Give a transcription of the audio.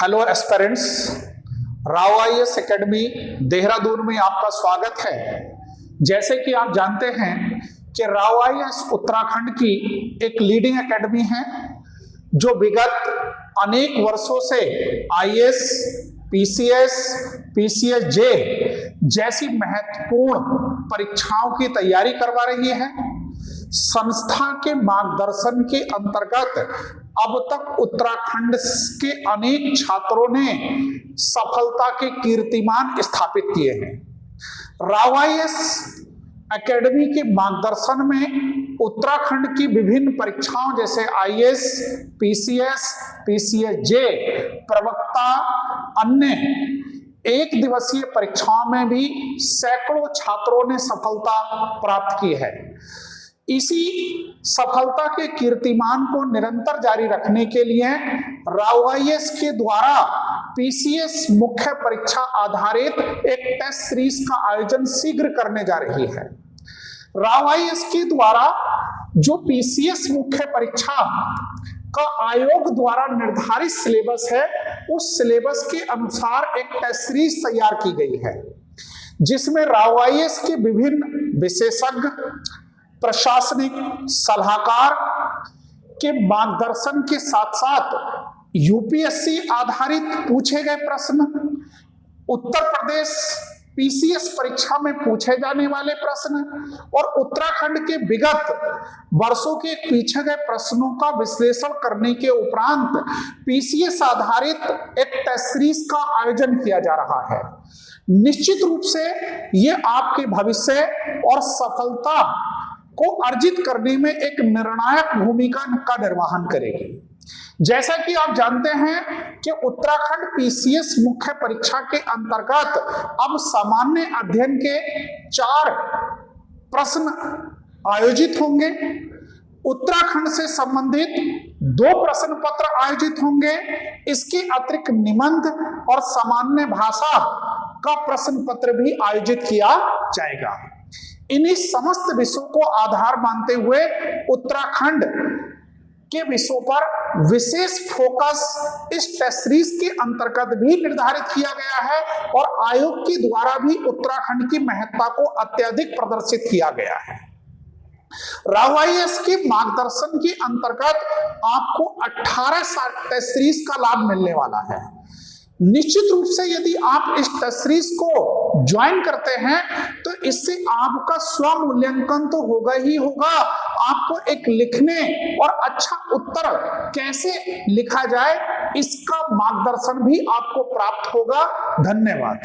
Hello aspirants, Rao IAS academy Dehradun में आपका स्वागत है। जैसे कि आप जानते हैं कि राव आईएएस उत्तराखंड की एक लीडिंग एकेडमी है जो विगत अनेक वर्षों से आईएएस, पीसीएस, पीसीएस-जे जैसी महत्वपूर्ण परीक्षाओं की तैयारी करवा रही है। संस्था के मार्गदर्शन के अंतर्गत अब तक उत्तराखंड के अनेक छात्रों ने सफलता के कीर्तिमान स्थापित किए हैं। राव आईएएस एकेडमी के मार्गदर्शन में उत्तराखंड की विभिन्न परीक्षाओं जैसे आईएएस, पीसीएस, पीसीएस-जे, प्रवक्ता, अन्य एक दिवसीय परीक्षाओं में भी सैकड़ों छात्रों ने सफलता प्राप्त की है। इसी सफलता के कीर्तिमान को निरंतर जारी रखने के लिए राव आईएएस के द्वारा पीसीएस मुख्य परीक्षा आधारित एक टेस्ट सीरीज का आयोजन शीघ्र करने जा रही है। राव आईएएस के द्वारा जो पीसीएस मुख्य परीक्षा का आयोग द्वारा निर्धारित सिलेबस है, उस सिलेबस के अनुसार एक टेस्ट सीरीज तैयार की गई है, जिसमें राव आईएएस के विभिन्न विशेषज्ञ, प्रशासनिक सलाहकार के मार्गदर्शन के साथ साथ यूपीएससी आधारित पूछे गए प्रश्न, उत्तर प्रदेश पीसीएस परीक्षा में पूछे जाने वाले प्रश्न और उत्तराखंड के विगत वर्षों के पीछे गए प्रश्नों का विश्लेषण करने के उपरांत पीसीएस आधारित एक टेस्ट सीरीज का आयोजन किया जा रहा है। निश्चित रूप से ये आपके भविष्य और सफलता को अर्जित करने में एक निर्णायक भूमिका का निर्वहन करेगी। जैसा कि आप जानते हैं कि उत्तराखंड पीसीएस मुख्य परीक्षा के अंतर्गत अब सामान्य अध्ययन के 4 प्रश्न आयोजित होंगे, उत्तराखंड से संबंधित 2 प्रश्न पत्र आयोजित होंगे, इसके अतिरिक्त निबंध और सामान्य भाषा का प्रश्न पत्र भी आयोजित किया जाएगा। इन्हीं समस्त विषयों को आधार मानते हुए उत्तराखंड के विषयों पर विशेष फोकस इस टेस्ट सीरीज के अंतर्गत भी निर्धारित किया गया है और आयोग के द्वारा भी उत्तराखंड की महत्ता को अत्यधिक प्रदर्शित किया गया है। राव आईएएस के मार्गदर्शन के अंतर्गत आपको 18 टेस्ट सीरीज का लाभ मिलने वाला है। निश्चित रूप से यदि आप इस टेस्ट सीरीज को ज्वाइन करते हैं तो इससे आपका स्वमूल्यांकन तो होगा ही होगा, आपको एक लिखने और अच्छा उत्तर कैसे लिखा जाए इसका मार्गदर्शन भी आपको प्राप्त होगा। धन्यवाद।